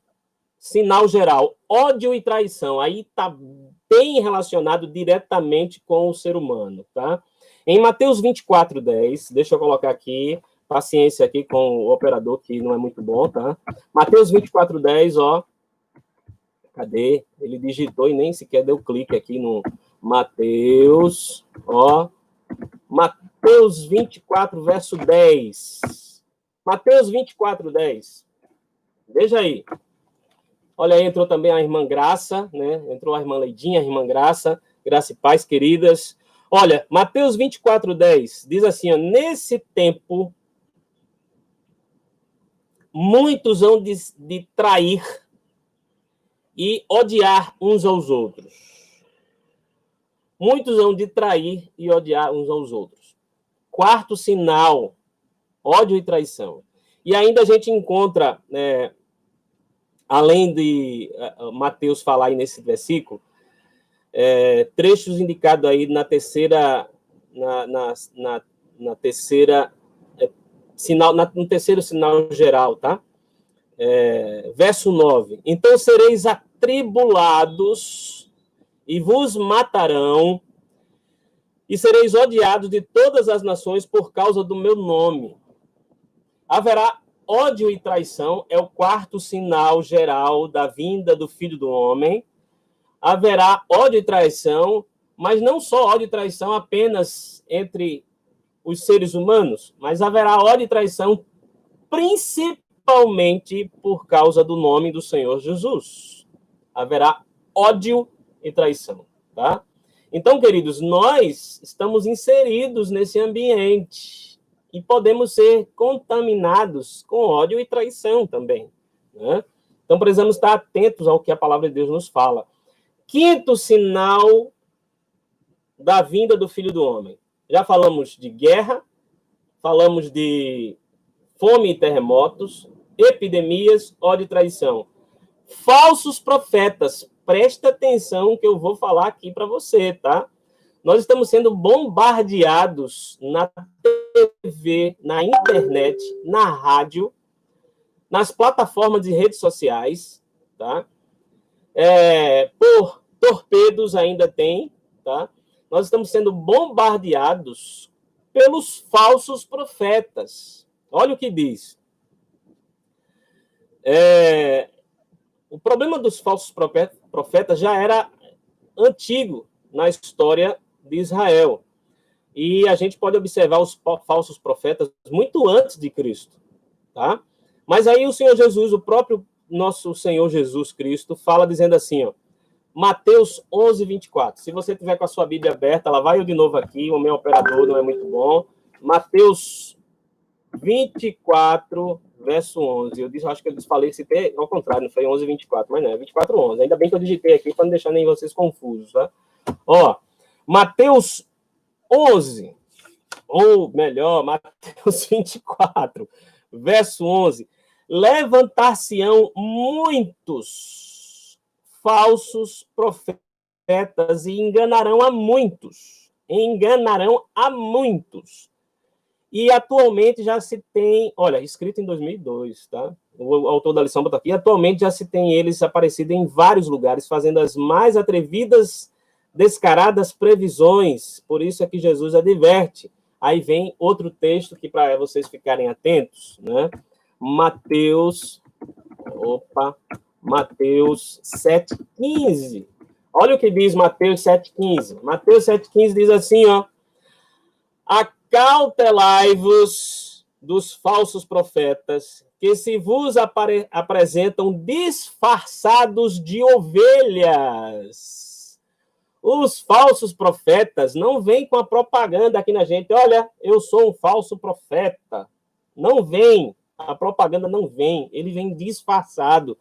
sinal geral, ódio e traição. Aí está bem relacionado diretamente com o ser humano, tá? Em Mateus 24:10, deixa eu colocar aqui, paciência aqui com o operador, que não é muito bom, tá? Mateus 24:10, ó. Cadê? Ele digitou e nem sequer deu clique aqui no Mateus, ó. Mateus 24, verso 10. Mateus 24, 10. Veja aí. Olha aí, entrou também a irmã Graça, né? Entrou a irmã Leidinha, a irmã Graça, graça e paz, queridas. Olha, Mateus 24, 10, diz assim, ó, nesse tempo, muitos hão de trair e odiar uns aos outros. Muitos hão de trair e odiar uns aos outros. Quarto sinal, ódio e traição. E ainda a gente encontra, além de Mateus falar aí nesse versículo, trechos indicados aí na terceira, na terceira sinal, no terceiro sinal geral, tá? Verso 9. Então sereis atribulados e vos matarão, e sereis odiados de todas as nações por causa do meu nome. Haverá ódio e traição, é o quarto sinal geral da vinda do Filho do Homem. Haverá ódio e traição, mas não só ódio e traição apenas entre os seres humanos, mas haverá ódio e traição principalmente por causa do nome do Senhor Jesus. Haverá ódio e traição, tá? Então, queridos, nós estamos inseridos nesse ambiente e podemos ser contaminados com ódio e traição também, né? Então, precisamos estar atentos ao que a palavra de Deus nos fala. Quinto sinal da vinda do Filho do Homem. Já falamos de guerra, falamos de fome e terremotos, epidemias, ódio e traição. Falsos profetas. Presta atenção que eu vou falar aqui para você, tá? Nós estamos sendo bombardeados na TV, na internet, na rádio, nas plataformas de redes sociais, tá? Por torpedos ainda tem, tá? Nós estamos sendo bombardeados pelos falsos profetas. Olha o que diz. O problema dos falsos profetas já era antigo na história de Israel. E a gente pode observar os falsos profetas muito antes de Cristo, tá? Mas aí o Senhor Jesus, o próprio nosso Senhor Jesus Cristo, fala dizendo assim, ó, Mateus 11, 24. Se você tiver com a sua Bíblia aberta, ela vai eu de novo aqui, o meu operador não é muito bom. Mateus 24, verso 11. Acho que eu falei, citei ao contrário, não foi 11, 24, mas não, é 24, 11. Ainda bem que eu digitei aqui para não deixar nem vocês confusos, tá? Ó, Mateus 11, ou melhor, Mateus 24, verso 11. Levantar-se-ão muitos falsos profetas e enganarão a muitos. Enganarão a muitos. E atualmente já se tem, olha, escrito em 2002, tá? O autor da lição botou aqui, atualmente já se tem eles aparecido em vários lugares, fazendo as mais atrevidas, descaradas previsões. Por isso é que Jesus adverte. Aí vem outro texto que para vocês ficarem atentos, né? Mateus 7,15. Olha o que diz Mateus 7,15. Mateus 7,15 diz assim, ó. Acautelai-vos dos falsos profetas, que se vos apresentam disfarçados de ovelhas. Os falsos profetas não vêm com a propaganda aqui na gente. Olha, eu sou um falso profeta. Não vem. A propaganda não vem. Ele vem disfarçado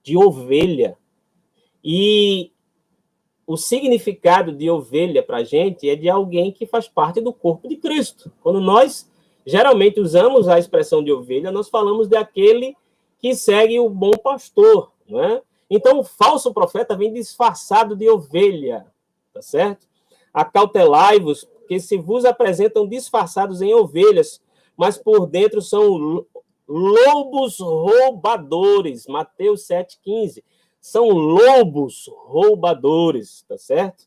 de ovelha. E o significado de ovelha para a gente é de alguém que faz parte do corpo de Cristo. Quando nós geralmente usamos a expressão de ovelha, nós falamos daquele que segue o bom pastor, não é? Então, o falso profeta vem disfarçado de ovelha, tá certo? Acautelai-vos, que se vos apresentam disfarçados em ovelhas, mas por dentro são lobos roubadores. Mateus 7,15. São lobos roubadores, tá certo?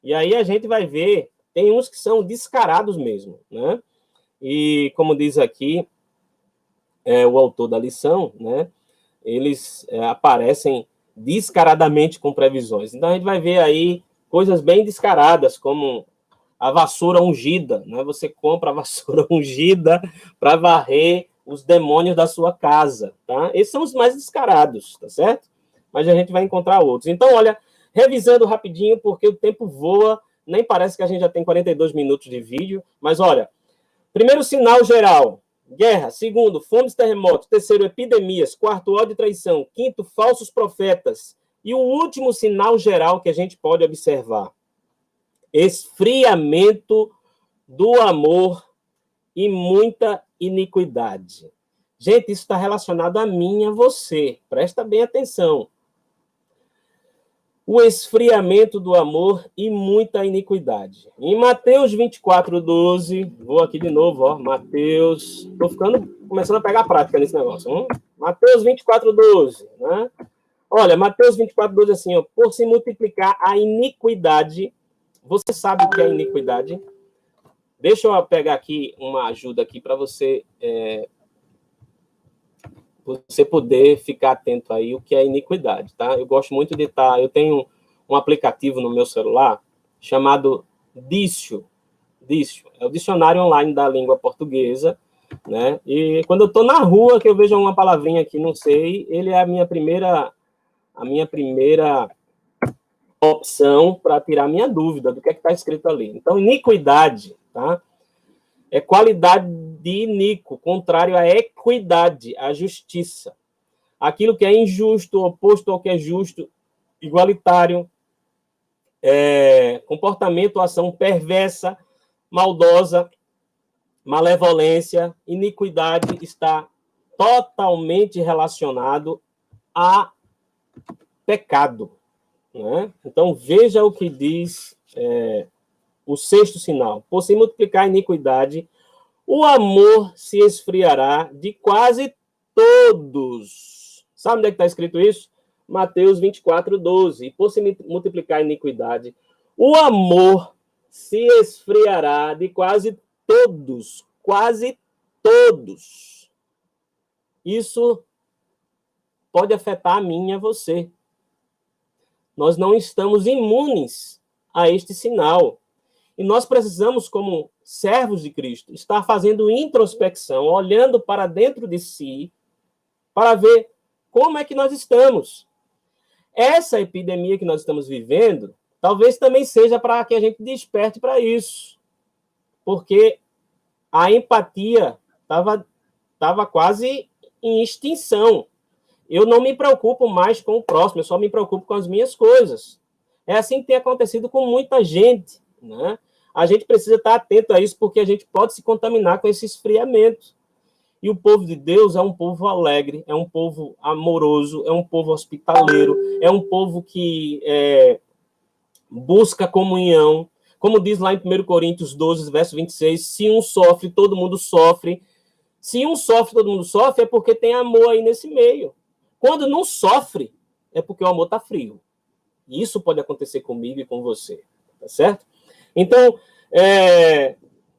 E aí a gente vai ver, tem uns que são descarados mesmo, né? E como diz aqui o autor da lição, né? Eles aparecem descaradamente com previsões. Então a gente vai ver aí coisas bem descaradas, como a vassoura ungida, né? Você compra a vassoura ungida para varrer os demônios da sua casa, tá? Esses são os mais descarados, tá certo? Mas a gente vai encontrar outros. Então, olha, revisando rapidinho, porque o tempo voa, nem parece que a gente já tem 42 minutos de vídeo, mas olha, primeiro sinal geral, guerra. Segundo, fomes, terremotos. Terceiro, epidemias. Quarto, ódio e traição. Quinto, falsos profetas. E o último sinal geral que a gente pode observar, esfriamento do amor e muita iniquidade. Gente, isso está relacionado a mim e a você. Presta bem atenção. O esfriamento do amor e muita iniquidade. Em Mateus 24:12, vou aqui de novo, ó, Mateus, estou começando a pegar prática nesse negócio. Mateus 24:12, né? Olha, Mateus 24:12 assim, ó, por se multiplicar a iniquidade, você sabe o que é iniquidade? Deixa eu pegar aqui uma ajuda aqui para você poder ficar atento aí o que é iniquidade, tá? Eu gosto muito de estar... Eu tenho um aplicativo no meu celular chamado Dício. Dício. É o dicionário online da língua portuguesa, né? E quando eu estou na rua, que eu vejo uma palavrinha que não sei, ele é a minha primeira opção para tirar minha dúvida do que está escrito ali. Então, iniquidade, tá? É qualidade de iníquo, contrário à equidade, à justiça. Aquilo que é injusto, oposto ao que é justo, igualitário, comportamento, ação perversa, maldosa, malevolência, iniquidade está totalmente relacionado a pecado, né? Então, veja o que diz o sexto sinal. Por se multiplicar a iniquidade, o amor se esfriará de quase todos. Sabe onde é que está escrito isso? Mateus 24:12. E por se multiplicar a iniquidade, o amor se esfriará de quase todos. Quase todos. Isso pode afetar a mim e a você. Nós não estamos imunes a este sinal. E nós precisamos, como servos de Cristo, estar fazendo introspecção, olhando para dentro de si, para ver como é que nós estamos. Essa epidemia que nós estamos vivendo, talvez também seja para que a gente desperte para isso. Porque a empatia estava quase em extinção. Eu não me preocupo mais com o próximo, eu só me preocupo com as minhas coisas. É assim que tem acontecido com muita gente, né? A gente precisa estar atento a isso, porque a gente pode se contaminar com esse esfriamento. E o povo de Deus é um povo alegre, é um povo amoroso, é um povo hospitaleiro, é um povo que busca comunhão. Como diz lá em 1 Coríntios 12, verso 26, se um sofre, todo mundo sofre. Se um sofre, todo mundo sofre, é porque tem amor aí nesse meio. Quando não sofre, é porque o amor está frio. E isso pode acontecer comigo e com você, tá certo? Então,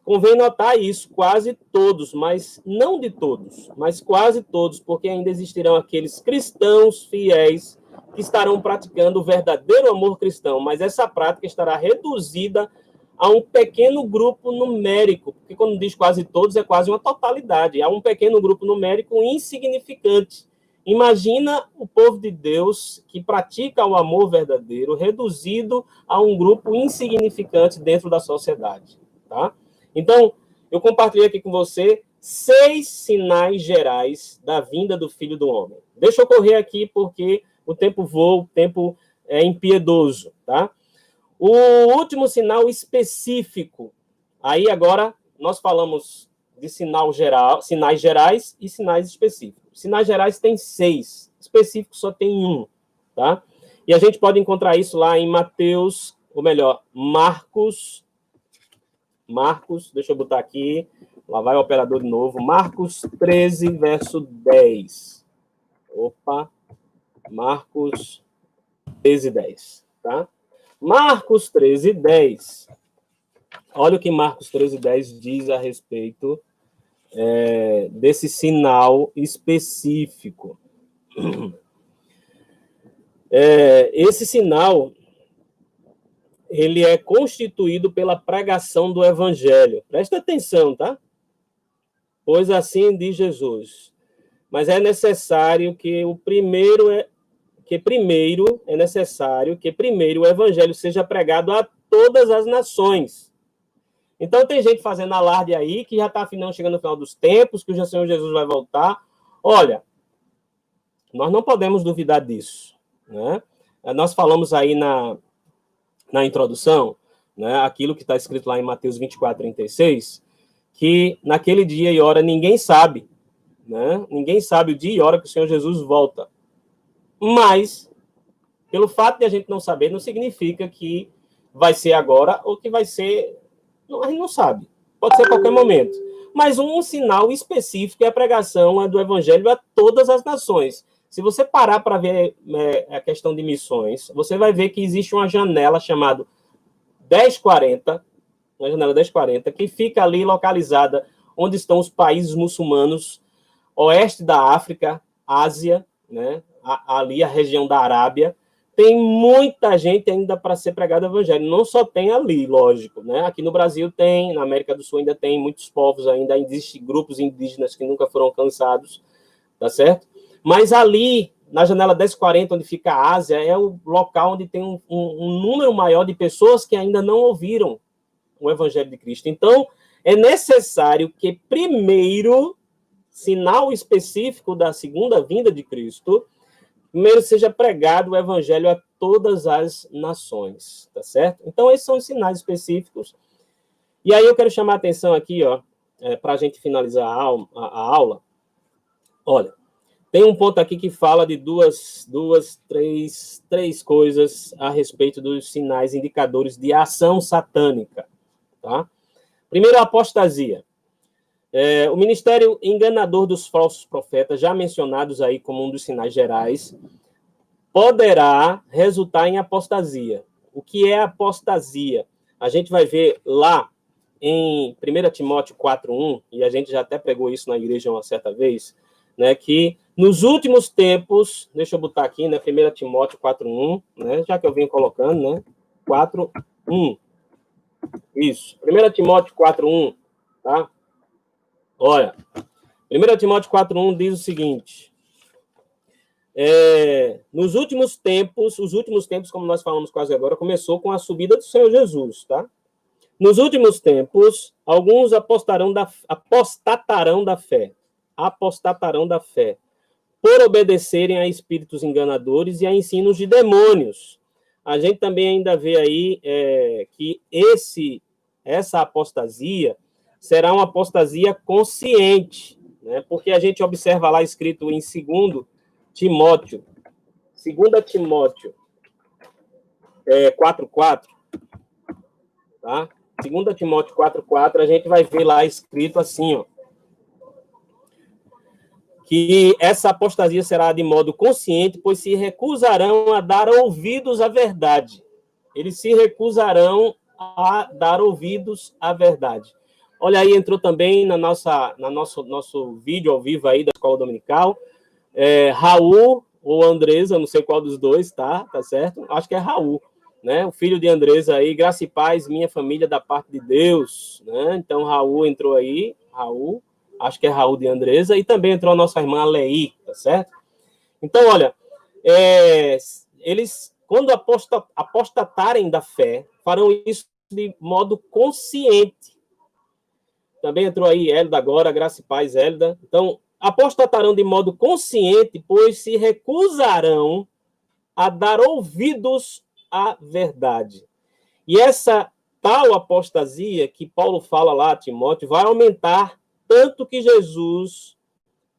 convém notar isso, quase todos, mas não de todos, mas quase todos, porque ainda existirão aqueles cristãos fiéis que estarão praticando o verdadeiro amor cristão, mas essa prática estará reduzida a um pequeno grupo numérico, porque quando diz quase todos, é quase uma totalidade, há um pequeno grupo numérico insignificante. Imagina o povo de Deus que pratica o amor verdadeiro reduzido a um grupo insignificante dentro da sociedade, tá? Então, eu compartilhei aqui com você 6 sinais gerais da vinda do Filho do Homem. Deixa eu correr aqui porque o tempo voa, o tempo é impiedoso, tá? O último sinal específico. Aí agora nós falamos de sinal geral, sinais gerais e sinais específicos. Sinais gerais tem 6, específicos só tem 1, tá? E a gente pode encontrar isso lá em Mateus, ou melhor, Marcos, deixa eu botar aqui, lá vai o operador de novo, Marcos 13, verso 10. Opa, Marcos 13, 10, tá? Marcos 13, 10. Olha o que Marcos 13, 10 diz a respeito desse sinal específico. Esse sinal, ele é constituído pela pregação do evangelho. Presta atenção, tá? Pois assim diz Jesus. Mas é necessário que primeiro o evangelho seja pregado a todas as nações. Então tem gente fazendo alarde aí que já está chegando no final dos tempos, que o Senhor Jesus vai voltar. Olha, nós não podemos duvidar disso, né? Nós falamos aí na introdução, né, aquilo que está escrito lá em Mateus 24, 36, que naquele dia e hora ninguém sabe, né? Ninguém sabe o dia e hora que o Senhor Jesus volta. Mas, pelo fato de a gente não saber, não significa que vai ser agora ou que vai ser... Não, a gente não sabe. Pode ser a qualquer momento. Mas um sinal específico é a pregação do evangelho a todas as nações. Se você parar para ver a questão de missões, você vai ver que existe uma janela chamada 1040, uma janela 1040, que fica ali localizada onde estão os países muçulmanos, oeste da África, Ásia, né? Ali a região da Arábia. Tem muita gente ainda para ser pregado o evangelho. Não só tem ali, lógico, né? Aqui no Brasil tem, na América do Sul ainda tem muitos povos ainda, existem grupos indígenas que nunca foram alcançados, tá certo? Mas ali, na janela 1040, onde fica a Ásia, é o local onde tem um número maior de pessoas que ainda não ouviram o Evangelho de Cristo. Então, é necessário que, primeiro, sinal específico da segunda vinda de Cristo, primeiro seja pregado o Evangelho a todas as nações, tá certo? Então, esses são os sinais específicos. E aí eu quero chamar a atenção aqui, para a gente finalizar a aula. Olha, tem um ponto aqui que fala de três coisas a respeito dos sinais indicadores de ação satânica, tá? Primeiro, a apostasia. O ministério enganador dos falsos profetas, já mencionados aí como um dos sinais gerais, poderá resultar em apostasia. O que é apostasia? A gente vai ver lá em 1 Timóteo 4:1, e a gente já até pregou isso na igreja uma certa vez, né, que nos últimos tempos, deixa eu botar aqui, né, 1 Timóteo 4:1, né, já que eu venho colocando, né, 4:1. Isso, 1 Timóteo 4:1, tá? Olha, 1 Timóteo 4:1 diz o seguinte: nos últimos tempos, como nós falamos quase agora, começou com a subida do Senhor Jesus, tá? Nos últimos tempos, alguns apostatarão da fé, por obedecerem a espíritos enganadores e a ensinos de demônios. A gente também ainda vê aí que essa apostasia será uma apostasia consciente, né? Porque a gente observa lá escrito em 2 Timóteo 4:4, tá? 2 Timóteo 4:4, a gente vai ver lá escrito assim, ó, que essa apostasia será de modo consciente, pois se recusarão a dar ouvidos à verdade. Eles se recusarão a dar ouvidos à verdade. Olha aí, entrou também nosso vídeo ao vivo aí da Escola Dominical, Raul ou Andresa, não sei qual dos dois, tá certo? Acho que é Raul, né? O filho de Andresa aí, graça e paz, minha família da parte de Deus, né? Então, Raul entrou aí, acho que é Raul de Andresa, e também entrou a nossa irmã Leí, tá certo? Então, olha, eles, quando apostatarem da fé, farão isso de modo consciente. Também entrou aí Hélida agora, graça e paz, Hélida. Então, apostatarão de modo consciente, pois se recusarão a dar ouvidos à verdade. E essa tal apostasia que Paulo fala lá a Timóteo vai aumentar, tanto que Jesus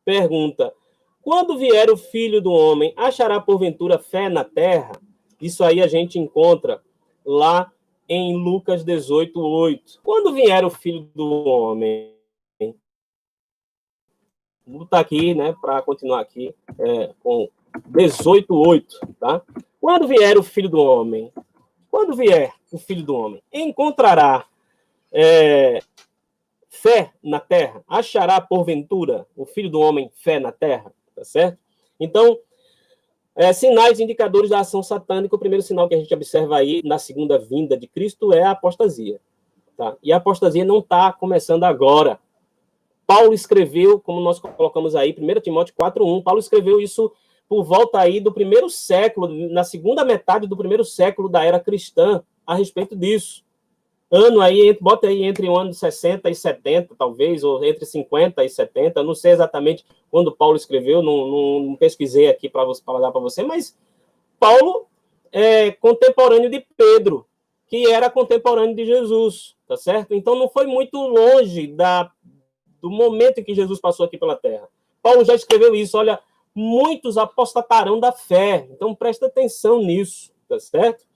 pergunta: quando vier o Filho do Homem, achará porventura fé na terra? Isso aí a gente encontra lá em Lucas 18:8. Quando vier o Filho do Homem, vou botar aqui, né, para continuar aqui com 18:8, tá? Quando vier o Filho do Homem, encontrará fé na terra? Achará porventura o Filho do Homem fé na terra? Tá certo? Então, sinais indicadores da ação satânica. O primeiro sinal que a gente observa aí na segunda vinda de Cristo é a apostasia. Tá? E a apostasia não está começando agora. Paulo escreveu, como nós colocamos aí, 1 Timóteo 4:1, Paulo escreveu isso por volta aí do primeiro século, na segunda metade do primeiro século da era cristã, a respeito disso. Ano aí, bota aí entre o ano de 60 e 70, talvez, ou entre 50 e 70, não sei exatamente quando Paulo escreveu, não pesquisei aqui para dar para você, mas Paulo é contemporâneo de Pedro, que era contemporâneo de Jesus, tá certo? Então não foi muito longe do momento em que Jesus passou aqui pela Terra. Paulo já escreveu isso, olha, muitos apostatarão da fé, então presta atenção nisso, tá certo?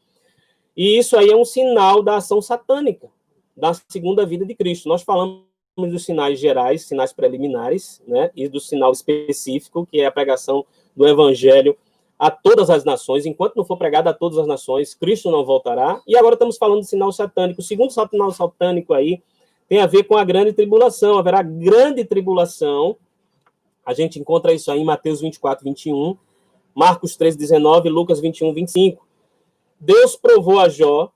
E isso aí é um sinal da ação satânica, da segunda vida de Cristo. Nós falamos dos sinais gerais, sinais preliminares, né, e do sinal específico, que é a pregação do evangelho a todas as nações. Enquanto não for pregado a todas as nações, Cristo não voltará. E agora estamos falando do sinal satânico. O segundo sinal satânico aí tem a ver com a grande tribulação. Haverá grande tribulação. A gente encontra isso aí em Mateus 24:21, Marcos 13:19, Lucas 21:25. Deus provou a Jó,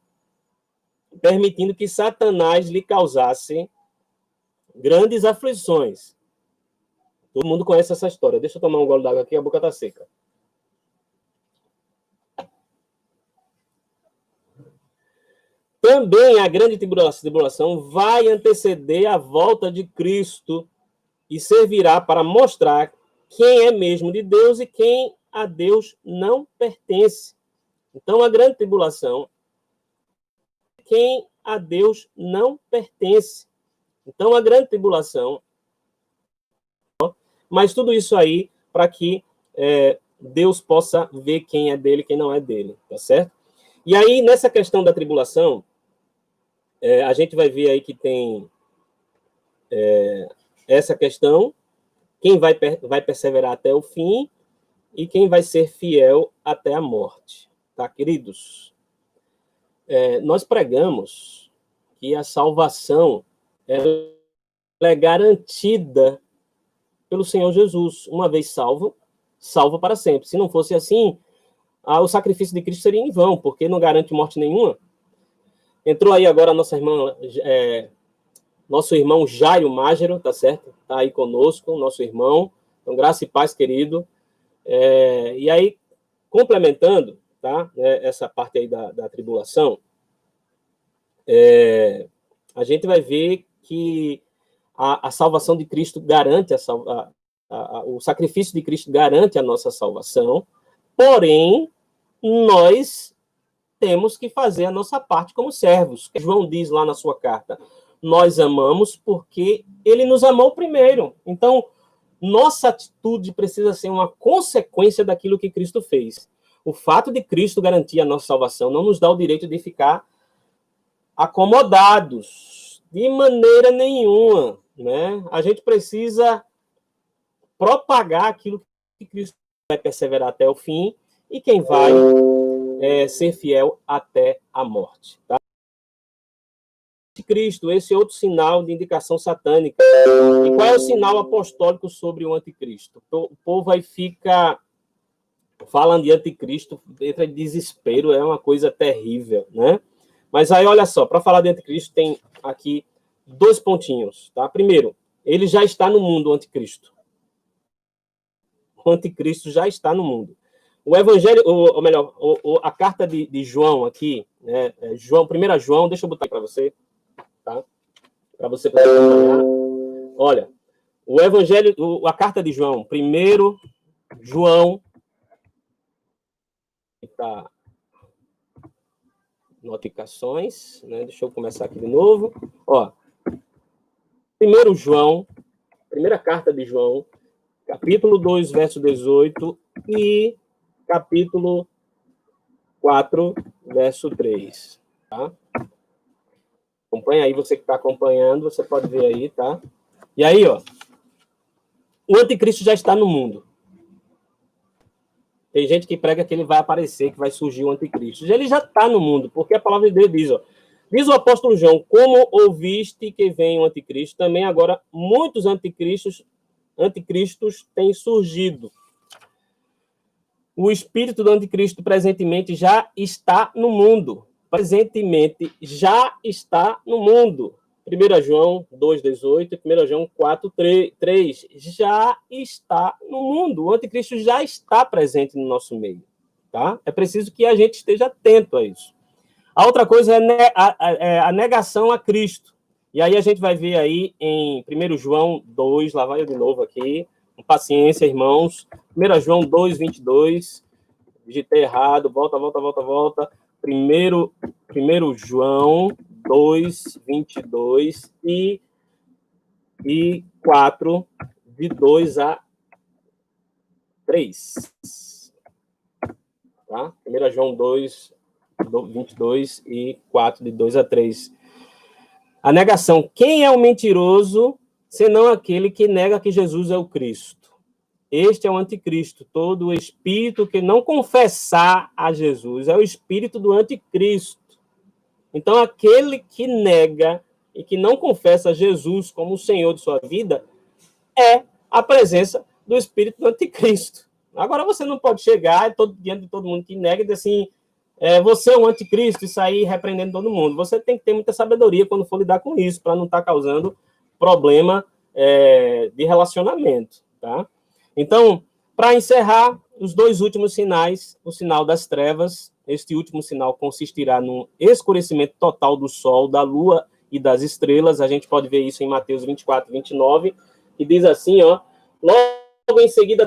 permitindo que Satanás lhe causasse grandes aflições. Todo mundo conhece essa história. Deixa eu tomar um gole d'água aqui, a boca está seca. Também a grande tribulação vai anteceder a volta de Cristo e servirá para mostrar quem é mesmo de Deus e quem a Deus não pertence. Então, a grande tribulação, quem a Deus não pertence. Então, a grande tribulação, mas tudo isso aí para que Deus possa ver quem é dele e quem não é dele, tá certo? E aí, nessa questão da tribulação, a gente vai ver aí que tem essa questão, quem vai perseverar até o fim e quem vai ser fiel até a morte, tá, queridos? Nós pregamos que a salvação ela é garantida pelo Senhor Jesus. Uma vez salvo, salvo para sempre. Se não fosse assim, o sacrifício de Cristo seria em vão, porque não garante morte nenhuma. Entrou aí agora a nossa irmã, nosso irmão Jairo Mágero, tá certo? Tá aí conosco, nosso irmão. Então, graça e paz, querido. E aí, complementando, tá? Essa parte aí da tribulação, a gente vai ver que a salvação de Cristo garante o sacrifício de Cristo garante a nossa salvação, porém, nós temos que fazer a nossa parte como servos. João diz lá na sua carta, nós amamos porque ele nos amou primeiro. Então, nossa atitude precisa ser uma consequência daquilo que Cristo fez. O fato de Cristo garantir a nossa salvação não nos dá o direito de ficar acomodados, de maneira nenhuma, né? A gente precisa propagar aquilo que Cristo vai perseverar até o fim e quem vai ser fiel até a morte. Tá? Cristo, esse é outro sinal de indicação satânica. E qual é o sinal apostólico sobre o anticristo? O povo aí fica falando de anticristo, entra em desespero, é uma coisa terrível, né? Mas aí, olha só, para falar de anticristo, tem aqui 2 pontinhos, tá? Primeiro, ele já está no mundo, o anticristo. O anticristo já está no mundo. O evangelho, ou melhor, a carta de João aqui, né? 1 João, deixa eu botar para você, tá? Para você poder acompanhar. Olha, o evangelho, a carta de João, 1 João, tá? Notificações, né? Deixa eu começar aqui de novo. Ó, 1 João, primeira carta de João, capítulo 2, verso 18 e capítulo 4, verso 3, tá? Acompanha aí, você que está acompanhando, você pode ver aí, tá? E aí, ó, o anticristo já está no mundo. Tem gente que prega que ele vai aparecer, que vai surgir o anticristo. Ele já está no mundo, porque a palavra de Deus diz, ó, diz o apóstolo João, como ouviste que vem o anticristo, também agora muitos anticristos têm surgido. O espírito do anticristo presentemente já está no mundo. Presentemente já está no mundo. 1 João 2,18 e 1 João 4,3 já está no mundo. O anticristo já está presente no nosso meio. Tá? É preciso que a gente esteja atento a isso. A outra coisa é a negação a Cristo. E aí a gente vai ver aí em 1 João 2, lá vai eu de novo aqui, com paciência, irmãos. 1 João 2,22, digitei errado, volta. 1 João 2, 22 e 4, de 2 a 3. Tá? 1 João 2, 22 e 4, de 2 a 3. A negação. Quem é o mentiroso, senão aquele que nega que Jesus é o Cristo? Este é o anticristo. Todo o espírito que não confessar a Jesus é o espírito do anticristo. Então, aquele que nega e que não confessa Jesus como o Senhor de sua vida é a presença do espírito do anticristo. Agora, você não pode chegar diante de todo mundo que nega e dizer assim, você é um anticristo e sair repreendendo todo mundo. Você tem que ter muita sabedoria quando for lidar com isso, para não estar causando problema de relacionamento, tá? Então, para encerrar, os 2 últimos sinais, o sinal das trevas, este último sinal consistirá no escurecimento total do sol, da lua e das estrelas. A gente pode ver isso em Mateus 24, 29, que diz assim, ó, logo em seguida